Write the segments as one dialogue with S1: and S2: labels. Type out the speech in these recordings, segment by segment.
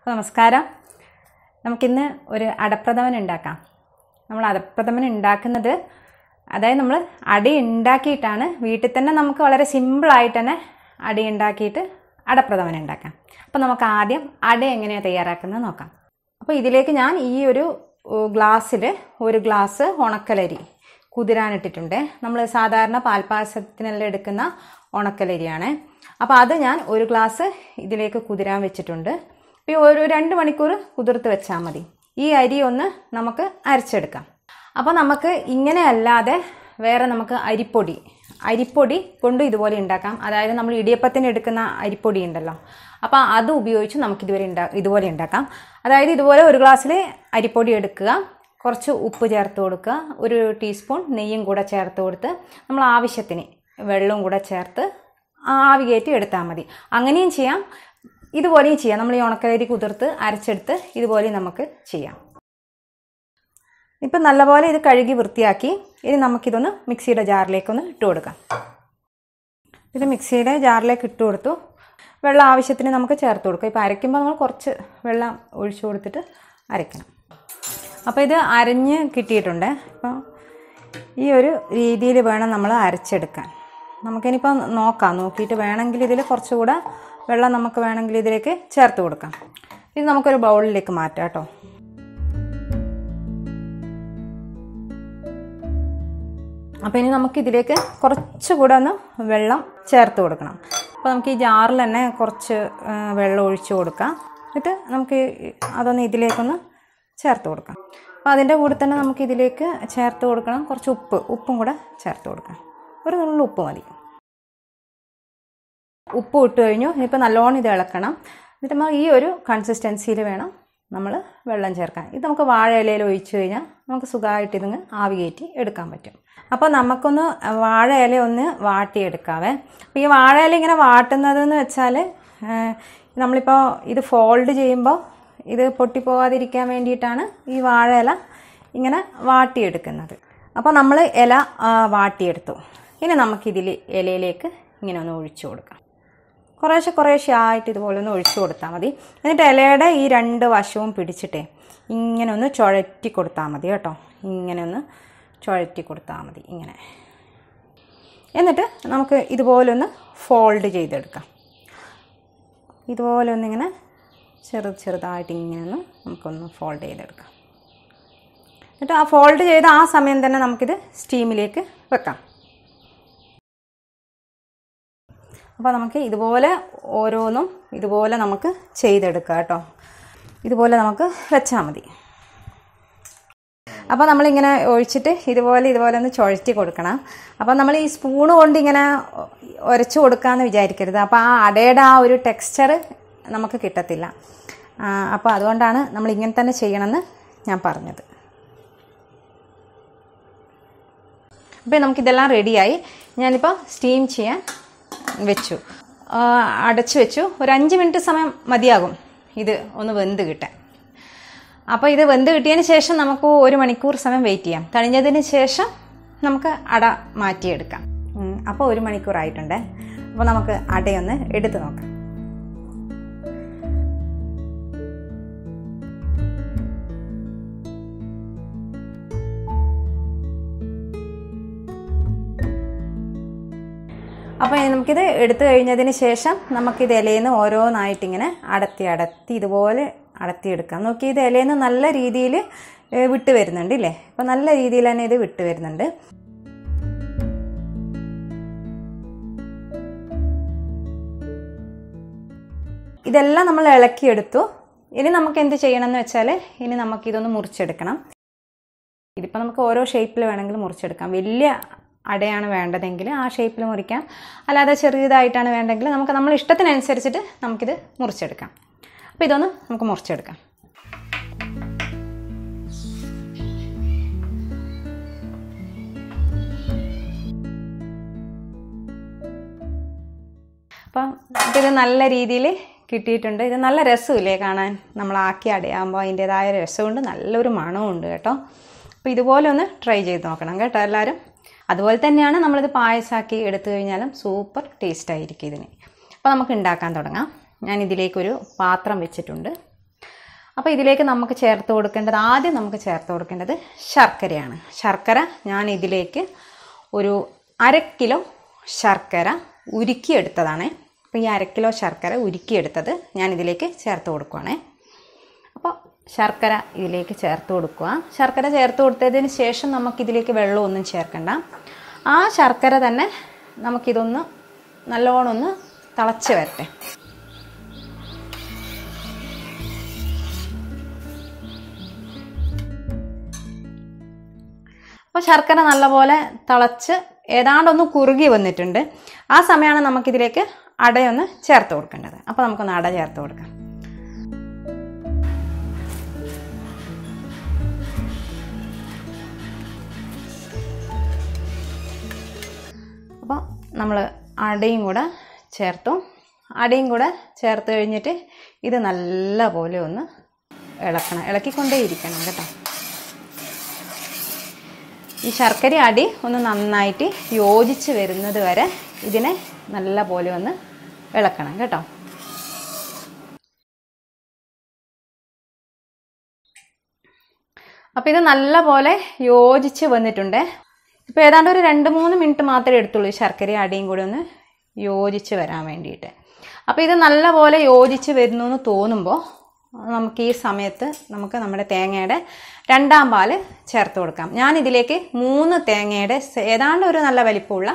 S1: നമസ്കാരം. നമുക്കിന്ന് ഒരു അടപ്രഥമൻ ഉണ്ടാക്കാം. നമ്മൾ അടപ്രഥമൻ ഉണ്ടാക്കുന്നത് അതായത് നമ്മൾ അടി ഉണ്ടാക്കിയിട്ടാണ് വീട്ടിൽ തന്നെ നമുക്ക് വളരെ സിമ്പിളായിട്ട് തന്നെ അടി ഉണ്ടാക്കിയിട്ട് അടപ്രഥമൻ ഉണ്ടാക്കാം. അപ്പോൾ നമുക്ക് ആദ്യം അട എങ്ങനെയാണ് തയ്യാറാക്കുന്നത് നോക്കാം. അപ്പോൾ ഇതിലേക്ക് ഞാൻ ഈ ഒരു ഗ്ലാസ്സിൽ ഒരു ഗ്ലാസ് ഉണക്കലരി കുതിരാനിട്ടിട്ടുണ്ട്. നമ്മൾ സാധാരണ പാൽപ്പായസത്തിനെല്ലാം എടുക്കുന്ന ഉണക്കലരിയാണ്. അപ്പോൾ അത് ഞാൻ ഒരു ഗ്ലാസ് ഇതിലേക്ക് കുതിരാൻ വെച്ചിട്ടുണ്ട്. ഇപ്പോൾ ഒരു 2 മണിക്കൂർ കുതിർത്ത് വെച്ചാൽ മതി. ഈ അരി ഒന്ന് നമുക്ക് അരച്ചെടുക്കാം. അപ്പോൾ നമുക്ക് ഇങ്ങനെ അല്ലാതെ വേറെ നമുക്ക് അരിപ്പൊടി കൊണ്ട് ഇതുപോലെ ഉണ്ടാക്കാം. അതായത് നമ്മൾ ഇടിയപ്പത്തിന് എടുക്കുന്ന അരിപ്പൊടി ഉണ്ടല്ലോ, അപ്പോൾ അത് ഉപയോഗിച്ച് നമുക്ക് ഇതുപോലെ ഉണ്ടാക്കാം. അതായത് ഇതുപോലെ ഒരു ഗ്ലാസ്സിൽ അരിപ്പൊടി എടുക്കുക, കുറച്ച് ഉപ്പ് ചേർത്ത് കൊടുക്കുക, 1 ടീസ്പൂൺ നെയ്യും കൂടെ ചേർത്ത് കൊടുത്ത് നമ്മൾ ആവശ്യത്തിന് വെള്ളവും കൂടെ ചേർത്ത് ആവി കയറ്റി എടുത്താൽ മതി. അങ്ങനെയും ചെയ്യാം, ഇതുപോലെയും ചെയ്യാം. നമ്മൾ ഈ ഉണക്കലരി കുതിർത്ത് അരച്ചെടുത്ത് ഇതുപോലെ നമുക്ക് ചെയ്യാം. ഇപ്പം നല്ലപോലെ ഇത് കഴുകി വൃത്തിയാക്കി ഇനി നമുക്കിതൊന്ന് മിക്സിയുടെ ജാറിലേക്കൊന്ന് ഇട്ട് കൊടുക്കാം. ഇത് മിക്സിയുടെ ജാറിലേക്ക് ഇട്ട് കൊടുത്തു. വെള്ളം ആവശ്യത്തിന് നമുക്ക് ചേർത്ത് കൊടുക്കാം. ഇപ്പോൾ അരയ്ക്കുമ്പോൾ നമ്മൾ കുറച്ച് വെള്ളം ഒഴിച്ചു കൊടുത്തിട്ട് അരയ്ക്കണം. അപ്പോൾ ഇത് അരഞ്ഞ് കിട്ടിയിട്ടുണ്ട്. അപ്പോൾ ഈ ഒരു രീതിയിൽ വേണം നമ്മൾ അരച്ചെടുക്കാൻ. നമുക്കിനിപ്പോൾ നോക്കിയിട്ട് വേണമെങ്കിൽ ഇതിൽ കുറച്ചുകൂടെ വെള്ളം നമുക്ക് വേണമെങ്കിൽ ഇതിലേക്ക് ചേർത്ത് കൊടുക്കാം. ഇത് നമുക്കൊരു ബൗളിലേക്ക് മാറ്റാം കേട്ടോ. അപ്പോൾ ഇനി നമുക്കിതിലേക്ക് കുറച്ചുകൂടെ ഒന്ന് വെള്ളം ചേർത്ത് കൊടുക്കണം. അപ്പോൾ നമുക്ക് ഈ ജാറിൽ തന്നെ കുറച്ച് വെള്ളം ഒഴിച്ചു കൊടുക്കാം. എന്നിട്ട് നമുക്ക് അതൊന്ന് ഇതിലേക്കൊന്ന് ചേർത്ത് കൊടുക്കാം. അപ്പോൾ അതിൻ്റെ കൂടെ തന്നെ നമുക്ക് ഇതിലേക്ക് ചേർത്ത് കൊടുക്കണം കുറച്ച് ഉപ്പും കൂടെ ചേർത്ത് കൊടുക്കാം. ഒരു നുള്ളു ഉപ്പ് മതി. ഉപ്പ് ഇട്ട് കഴിഞ്ഞു. ഇനിയിപ്പോൾ നല്ലോണം ഇത് ഇളക്കണം. എന്നിട്ട് നമ്മൾ ഈ ഒരു കൺസിസ്റ്റൻസിയിൽ വേണം നമ്മൾ വെള്ളം ചേർക്കാൻ. ഇത് നമുക്ക് വാഴ ഇലയിൽ ഒഴിച്ചു കഴിഞ്ഞാൽ നമുക്ക് സുഖമായിട്ട് ഇതിങ്ങ് ആവി കയറ്റി എടുക്കാൻ പറ്റും. അപ്പോൾ നമുക്കൊന്ന് വാഴ ഇല ഒന്ന് വാട്ടിയെടുക്കാവേ. അപ്പോൾ ഈ വാഴ ഇല ഇങ്ങനെ വാട്ടുന്നതെന്ന് വെച്ചാൽ നമ്മളിപ്പോൾ ഇത് ഫോൾഡ് ചെയ്യുമ്പോൾ ഇത് പൊട്ടിപ്പോവാതിരിക്കാൻ വേണ്ടിയിട്ടാണ് ഈ വാഴ ഇല ഇങ്ങനെ വാട്ടിയെടുക്കുന്നത്. അപ്പോൾ നമ്മൾ ഇല വാട്ടിയെടുത്തു. ഇനി നമുക്കിതിൽ ഇലയിലേക്ക് ഇങ്ങനെ ഒന്ന് ഒഴിച്ചു കൊടുക്കാം. കുറേശ്ശെ ആയിട്ട് ഇതുപോലെ ഒന്ന് ഒഴിച്ചു കൊടുത്താൽ മതി. എന്നിട്ട് ഇലയുടെ ഈ 2 വശവും പിടിച്ചിട്ടേ ഇങ്ങനെ ഒന്ന് ചുഴറ്റി കൊടുത്താൽ മതി കേട്ടോ. ഇങ്ങനെ ഒന്ന് ചുഴറ്റി കൊടുത്താൽ മതി ഇങ്ങനെ. എന്നിട്ട് നമുക്ക് ഇതുപോലെ ഒന്ന് ഫോൾഡ് ചെയ്തെടുക്കാം. ഇതുപോലെ ഒന്നിങ്ങനെ ചെറുതായിട്ട് ഇങ്ങനെ ഒന്ന് നമുക്കൊന്ന് ഫോൾഡ് ചെയ്തെടുക്കാം. എന്നിട്ട് ആ ഫോൾഡ് ചെയ്ത ആ സമയം തന്നെ നമുക്കിത് സ്റ്റീമിലേക്ക് വെക്കാം. അപ്പോൾ നമുക്ക് ഇതുപോലെ ഓരോന്നും ഇതുപോലെ നമുക്ക് ചെയ്തെടുക്കാം കേട്ടോ. ഇതുപോലെ നമുക്ക് വെച്ചാൽ മതി. അപ്പോൾ നമ്മളിങ്ങനെ ഒഴിച്ചിട്ട് ഇതുപോലെ ഒന്ന് ചുഴറ്റി കൊടുക്കണം. അപ്പോൾ നമ്മൾ ഈ സ്പൂണ് കൊണ്ട് ഇങ്ങനെ ഉരച്ചു കൊടുക്കാമെന്ന് വിചാരിക്കരുത്. അപ്പോൾ ആ അടയുടെ ആ ഒരു ടെക്സ്ചർ നമുക്ക് കിട്ടത്തില്ല. അപ്പോൾ അതുകൊണ്ടാണ് നമ്മൾ ഇങ്ങനെ തന്നെ ചെയ്യണമെന്ന് ഞാൻ പറഞ്ഞത്. അപ്പോൾ നമുക്കിതെല്ലാം റെഡിയായി. ഞാനിപ്പോൾ സ്റ്റീം ചെയ്യാൻ അടച്ചു വെച്ചു. ഒരു 5 മിനിറ്റ് സമയം മതിയാകും ഇത് ഒന്ന് വെന്ത് കിട്ടാൻ. അപ്പോൾ ഇത് വെന്ത് കിട്ടിയതിന് ശേഷം നമുക്ക് 1 മണിക്കൂർ സമയം വെയിറ്റ് ചെയ്യാം. തണിഞ്ഞതിന് ശേഷം നമുക്ക് അട മാറ്റിയെടുക്കാം. അപ്പോൾ 1 മണിക്കൂർ ആയിട്ടുണ്ട്. അപ്പോൾ നമുക്ക് അടയൊന്ന് എടുത്ത് നോക്കാം. അപ്പോൾ നമുക്കിത് എടുത്തു കഴിഞ്ഞതിന് ശേഷം നമുക്കിത് ഇലയിൽ നിന്ന് ഓരോന്നായിട്ടിങ്ങനെ അടത്തി ഇതുപോലെ അടത്തിയെടുക്കാം. നോക്കി ഇത് ഇലയിൽ നിന്ന് നല്ല രീതിയിൽ വിട്ട് വരുന്നുണ്ട് ഇല്ലേ. അപ്പോൾ നല്ല രീതിയിൽ തന്നെ ഇത് വിട്ട് വരുന്നുണ്ട്. ഇതെല്ലാം നമ്മൾ ഇളക്കിയെടുത്തു. ഇനി നമുക്ക് എന്ത് ചെയ്യണമെന്ന് വെച്ചാൽ ഇനി നമുക്കിതൊന്ന് മുറിച്ചെടുക്കണം. ഇതിപ്പോൾ നമുക്ക് ഓരോ ഷേപ്പിൽ വേണമെങ്കിൽ മുറിച്ചെടുക്കാം. വലിയ അടയാണ് വേണ്ടതെങ്കിൽ ആ ഷേപ്പിൽ മുറിക്കാം. അല്ലാതെ ചെറിയതായിട്ടാണ് വേണ്ടെങ്കിൽ നമുക്ക് നമ്മൾ ഇഷ്ടത്തിനനുസരിച്ചിട്ട് നമുക്കിത് മുറിച്ചെടുക്കാം. അപ്പോൾ ഇതൊന്ന് നമുക്ക് മുറിച്ചെടുക്കാം. അപ്പം ഇത് നല്ല രീതിയിൽ കിട്ടിയിട്ടുണ്ട്. ഇത് നല്ല രസമില്ലേ കാണാൻ. നമ്മളാക്കി അടയാകുമ്പോൾ അതിൻ്റേതായ രസമുണ്ട്, നല്ലൊരു മണവും ഉണ്ട് കേട്ടോ. അപ്പോൾ ഇതുപോലെ ഒന്ന് ട്രൈ ചെയ്ത് നോക്കണം കേട്ടോ എല്ലാവരും. അതുപോലെ തന്നെയാണ് നമ്മളിത് പായസമാക്കി എടുത്തു കഴിഞ്ഞാലും സൂപ്പർ ടേസ്റ്റ് ആയിരിക്കും ഇതിന്. അപ്പോൾ നമുക്ക് ഉണ്ടാക്കാൻ തുടങ്ങാം. ഞാൻ ഇതിലേക്കൊരു പാത്രം വെച്ചിട്ടുണ്ട്. അപ്പോൾ ഇതിലേക്ക് നമുക്ക് ചേർത്ത് കൊടുക്കേണ്ടത്, ആദ്യം നമുക്ക് ചേർത്ത് കൊടുക്കേണ്ടത് ശർക്കരയാണ്. ശർക്കര ഞാൻ ഇതിലേക്ക് ഒരു 1/2 കിലോ ശർക്കര ഉരുക്കിയെടുത്തതാണ്. അപ്പോൾ ഈ 1/2 കിലോ ശർക്കര ഉരുക്കിയെടുത്തത് ഞാൻ ഇതിലേക്ക് ചേർത്ത് കൊടുക്കുകയാണ്. അപ്പോൾ ശർക്കര ഇതിലേക്ക് ചേർത്ത് കൊടുക്കുക. ശർക്കര ചേർത്ത് കൊടുത്തതിന് ശേഷം നമുക്കിതിലേക്ക് വെള്ളമൊന്നും ചേർക്കണ്ട. ആ ശർക്കര തന്നെ നമുക്കിതൊന്ന് നല്ലോണം ഒന്ന് തിളച്ച് വരട്ടെ. അപ്പോൾ ശർക്കര നല്ലപോലെ തിളച്ച് ഏതാണ്ടൊന്ന് കുറുകി വന്നിട്ടുണ്ട്. ആ സമയമാണ് നമുക്കിതിലേക്ക് അടയൊന്ന് ചേർത്ത് കൊടുക്കേണ്ടത്. അപ്പോൾ നമുക്കൊന്ന് അട ചേർത്ത് കൊടുക്കാം. അപ്പോൾ നമ്മൾ അടയും കൂടെ ചേർത്തു. അടയും കൂടെ ചേർത്ത് കഴിഞ്ഞിട്ട് ഇത് നല്ല പോലെ ഒന്ന് ഇളക്കണം, ഇളക്കിക്കൊണ്ടേ ഇരിക്കണം കേട്ടോ. ഈ ശർക്കര അടി ഒന്ന് നന്നായിട്ട് യോജിച്ച് വരുന്നത് വരെ ഇതിനെ നല്ല പോലെ ഒന്ന് ഇളക്കണം കേട്ടോ. അപ്പോൾ ഇത് നല്ല പോലെ യോജിച്ച് വന്നിട്ടുണ്ട്. ഇപ്പോൾ ഏതാണ്ട് ഒരു 2-3 മിനിറ്റ് മാത്രമേ എടുത്തുള്ളൂ ഈ ശർക്കര അടിയും കൂടി ഒന്ന് യോജിച്ച് വരാൻ വേണ്ടിയിട്ട്. അപ്പോൾ ഇത് നല്ല പോലെ യോജിച്ച് വരുന്നു എന്ന് തോന്നുമ്പോൾ നമുക്ക് ഈ സമയത്ത് നമുക്ക് നമ്മുടെ തേങ്ങയുടെ 2ാം പാല് ചേർത്ത് കൊടുക്കാം. ഞാൻ ഇതിലേക്ക് 3 തേങ്ങയുടെ ഏതാണ്ട് ഒരു നല്ല വലിപ്പമുള്ള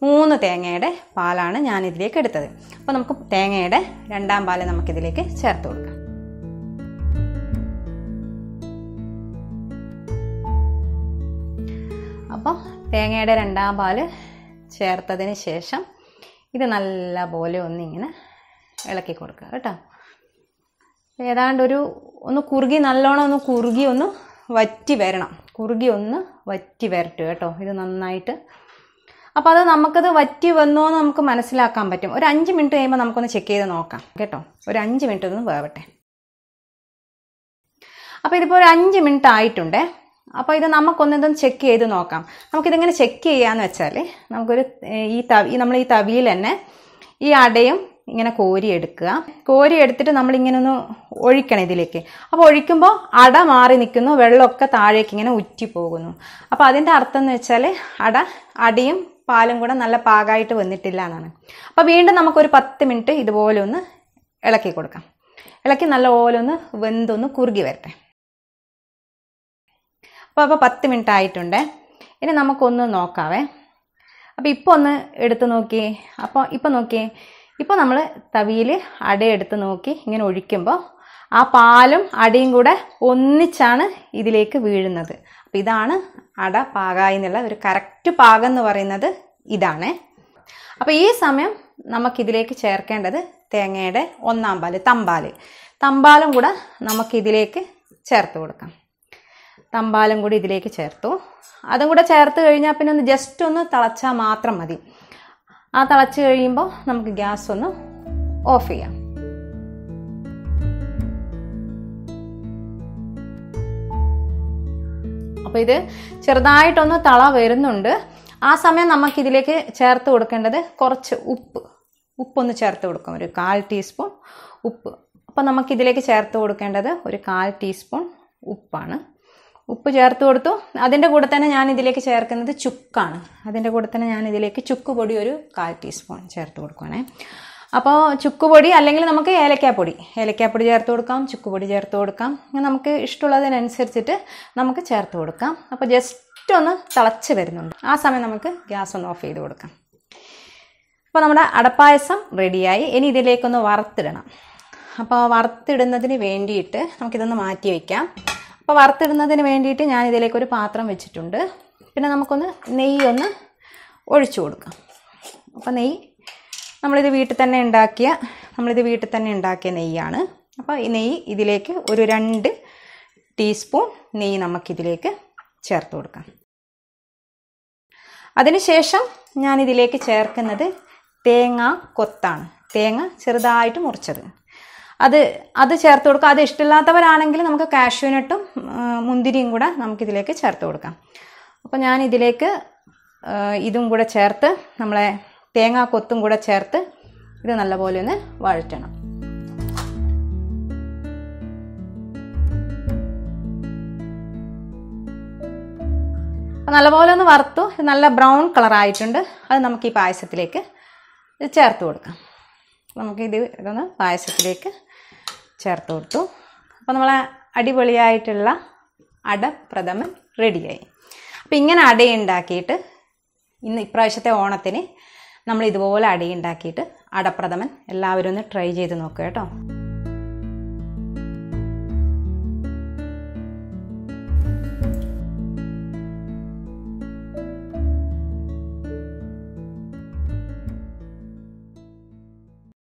S1: 3 തേങ്ങയുടെ പാലാണ് ഞാൻ ഇതിലേക്ക് എടുത്തത്. അപ്പോൾ നമുക്ക് തേങ്ങയുടെ 2ാം പാല് നമുക്കിതിലേക്ക് ചേർത്ത് കൊടുക്കാം. അപ്പോൾ തേങ്ങയുടെ 2ാം പാല് ചേർത്തതിന് ശേഷം ഇത് നല്ല പോലെ ഒന്നിങ്ങനെ ഇളക്കി കൊടുക്കുക കേട്ടോ. ഏതാണ്ട് ഒന്ന് കുറുകി നല്ലോണം ഒന്ന് കുറുകി ഒന്ന് വറ്റി വരണം. കുറുകി ഒന്ന് വറ്റി വരട്ടെ കേട്ടോ ഇത് നന്നായിട്ട്. അപ്പോൾ അത് നമുക്കത് വറ്റി വന്നോ എന്ന് നമുക്ക് മനസ്സിലാക്കാൻ പറ്റും. ഒരു 5 മിനിറ്റ് കഴിയുമ്പോൾ നമുക്കൊന്ന് ചെക്ക് ചെയ്ത് നോക്കാം കേട്ടോ. ഒരു 5 മിനിറ്റ് ഒന്ന് വേവട്ടെ. അപ്പോൾ ഇതിപ്പോൾ ഒരു 5 മിനിറ്റ് ആയിട്ടുണ്ട്. അപ്പോൾ ഇത് നമുക്കൊന്നിതൊന്ന് ചെക്ക് ചെയ്ത് നോക്കാം. നമുക്കിതെങ്ങനെ ചെക്ക് ചെയ്യാന്ന് വെച്ചാൽ നമുക്കൊരു നമ്മൾ ഈ തവിയിൽ തന്നെ ഈ അടയും ഇങ്ങനെ കോരിയെടുക്കുക. കോരിയെടുത്തിട്ട് നമ്മളിങ്ങനെ ഒന്ന് ഒഴിക്കണം ഇതിലേക്ക്. അപ്പോൾ ഒഴിക്കുമ്പോൾ അട മാറി നിൽക്കുന്നു, വെള്ളമൊക്കെ താഴേക്ക് ഇങ്ങനെ ഉറ്റി പോകുന്നു. അപ്പോൾ അതിൻ്റെ അർത്ഥം എന്ന് വെച്ചാൽ അടിയും പാലും കൂടെ നല്ല പാകമായിട്ട് വന്നിട്ടില്ല എന്നാണ്. അപ്പോൾ വീണ്ടും നമുക്കൊരു 10 മിനിറ്റ് ഇതുപോലെ ഒന്ന് ഇളക്കി കൊടുക്കാം. ഇളക്കി നല്ലപോലെ ഒന്ന് വെന്തൊന്ന് കുറുകി വരട്ടെ. അപ്പോൾ 10 മിനിറ്റ് ആയിട്ടുണ്ട്. ഇനി നമുക്കൊന്ന് നോക്കാവേ. അപ്പോൾ ഇപ്പോൾ ഒന്ന് എടുത്ത് നോക്കിയേ. അപ്പോൾ ഇപ്പോൾ നോക്കിയേ, ഇപ്പോൾ നമ്മൾ തവിയിൽ അടയെടുത്ത് നോക്കി ഇങ്ങനെ ഒഴിക്കുമ്പോൾ ആ പാലും അടയും കൂടെ ഒന്നിച്ചാണ് ഇതിലേക്ക് വീഴുന്നത്. അപ്പോൾ ഇതാണ് അട പാകമായി എന്നുള്ള ഒരു കറക്റ്റ് പാകം എന്ന് പറയുന്നത് ഇതാണ്. അപ്പോൾ ഈ സമയം നമുക്കിതിലേക്ക് ചേർക്കേണ്ടത് തേങ്ങയുടെ 1ാം പാല്, തമ്പാലും കൂടെ നമുക്കിതിലേക്ക് ചേർത്ത് കൊടുക്കാം. തമ്പാലും കൂടി ഇതിലേക്ക് ചേർത്തു. അതും കൂടെ ചേർത്ത് കഴിഞ്ഞാൽ പിന്നെ ഒന്ന് ജസ്റ്റ് ഒന്ന് തിളച്ചാൽ മാത്രം മതി. ആ തിളച്ച് കഴിയുമ്പോൾ നമുക്ക് ഗ്യാസ് ഒന്ന് ഓഫ് ചെയ്യാം. അപ്പോൾ ഇത് ചെറുതായിട്ടൊന്ന് തള വരുന്നുണ്ട്. ആ സമയം നമുക്കിതിലേക്ക് ചേർത്ത് കൊടുക്കേണ്ടത് കുറച്ച് ഉപ്പൊന്ന് ചേർത്ത് കൊടുക്കാം. ഒരു 1/4 ടീസ്പൂൺ ഉപ്പ്. അപ്പോൾ നമുക്കിതിലേക്ക് ചേർത്ത് കൊടുക്കേണ്ടത് ഒരു 1/4 ടീസ്പൂൺ ഉപ്പാണ്. ഉപ്പ് ചേർത്ത് കൊടുത്തു. അതിൻ്റെ കൂടെ തന്നെ ഞാൻ ഇതിലേക്ക് ചേർക്കുന്നത് ചുക്കാണ്. അതിൻ്റെ കൂടെ തന്നെ ഞാൻ ഇതിലേക്ക് ചുക്ക് പൊടി ഒരു 1/4 ടീസ്പൂൺ ചേർത്ത് കൊടുക്കുകയാണേ. അപ്പോൾ ചുക്ക് പൊടി അല്ലെങ്കിൽ നമുക്ക് ഏലക്കാപ്പൊടി ചേർത്ത് കൊടുക്കാം, ചുക്ക് പൊടി ചേർത്ത് കൊടുക്കാം. നമുക്ക് ഇഷ്ടമുള്ളതിനനുസരിച്ചിട്ട് നമുക്ക് ചേർത്ത് കൊടുക്കാം. അപ്പോൾ ജസ്റ്റ് ഒന്ന് തിളച്ച് വരുന്നുണ്ട്. ആ സമയം നമുക്ക് ഗ്യാസ് ഒന്ന് ഓഫ് ചെയ്ത് കൊടുക്കാം. അപ്പോൾ നമ്മുടെ അടപ്പായസം റെഡിയായി. ഇനി ഇതിലേക്കൊന്ന് വറുത്തിടണം. അപ്പോൾ വറുത്തിടുന്നതിന് വേണ്ടിയിട്ട് നമുക്കിതൊന്ന് മാറ്റി വയ്ക്കാം. അപ്പോൾ വറുത്തിടുന്നതിന് വേണ്ടിയിട്ട് ഞാൻ ഇതിലേക്കൊരു പാത്രം വെച്ചിട്ടുണ്ട്. പിന്നെ നമുക്കൊന്ന് നെയ്യൊന്ന് ഒഴിച്ചു കൊടുക്കാം. അപ്പോൾ നമ്മളിത് വീട്ടിൽ തന്നെ ഉണ്ടാക്കിയ നെയ്യാണ്. അപ്പോൾ ഈ നെയ്യ് ഇതിലേക്ക് ഒരു 2 ടീസ്പൂൺ നെയ്യ് നമുക്കിതിലേക്ക് ചേർത്ത് കൊടുക്കാം. അതിനുശേഷം ഞാനിതിലേക്ക് ചേർക്കുന്നത് തേങ്ങ കൊത്താണ്. തേങ്ങ ചെറുതായിട്ട് മുറിച്ചത് അത് ചേർത്ത് കൊടുക്കുക. അത് ഇഷ്ടമില്ലാത്തവരാണെങ്കിൽ നമുക്ക് കാഷ്യൂനട്ടും മുന്തിരിയും കൂടെ നമുക്കിതിലേക്ക് ചേർത്ത് കൊടുക്കാം. അപ്പോൾ ഞാനിതിലേക്ക് ഇതും കൂടെ ചേർത്ത് നമ്മളെ തേങ്ങാ കൊത്തും കൂടെ ചേർത്ത് ഇത് നല്ലപോലെ ഒന്ന് വഴറ്റണം. നല്ലപോലെ ഒന്ന് വറുത്തു. നല്ല ബ്രൗൺ കളറായിട്ടുണ്ട്. അത് നമുക്ക് ഈ പായസത്തിലേക്ക് ചേർത്ത് കൊടുക്കാം. ഇതൊന്ന് പായസത്തിലേക്ക് ചേർത്ത് കൊടുത്തു. അപ്പോൾ നമ്മളെ അടിപൊളിയായിട്ടുള്ള അടപ്രഥമൻ റെഡിയായി. അപ്പോൾ ഇങ്ങനെ അടയുണ്ടാക്കിയിട്ട് ഇപ്രാവശ്യത്തെ ഓണത്തിന് നമ്മൾ ഇതുപോലെ അടയുണ്ടാക്കിയിട്ട് അടപ്രഥമൻ എല്ലാവരും ഒന്ന് ട്രൈ ചെയ്ത് നോക്കുക കേട്ടോ.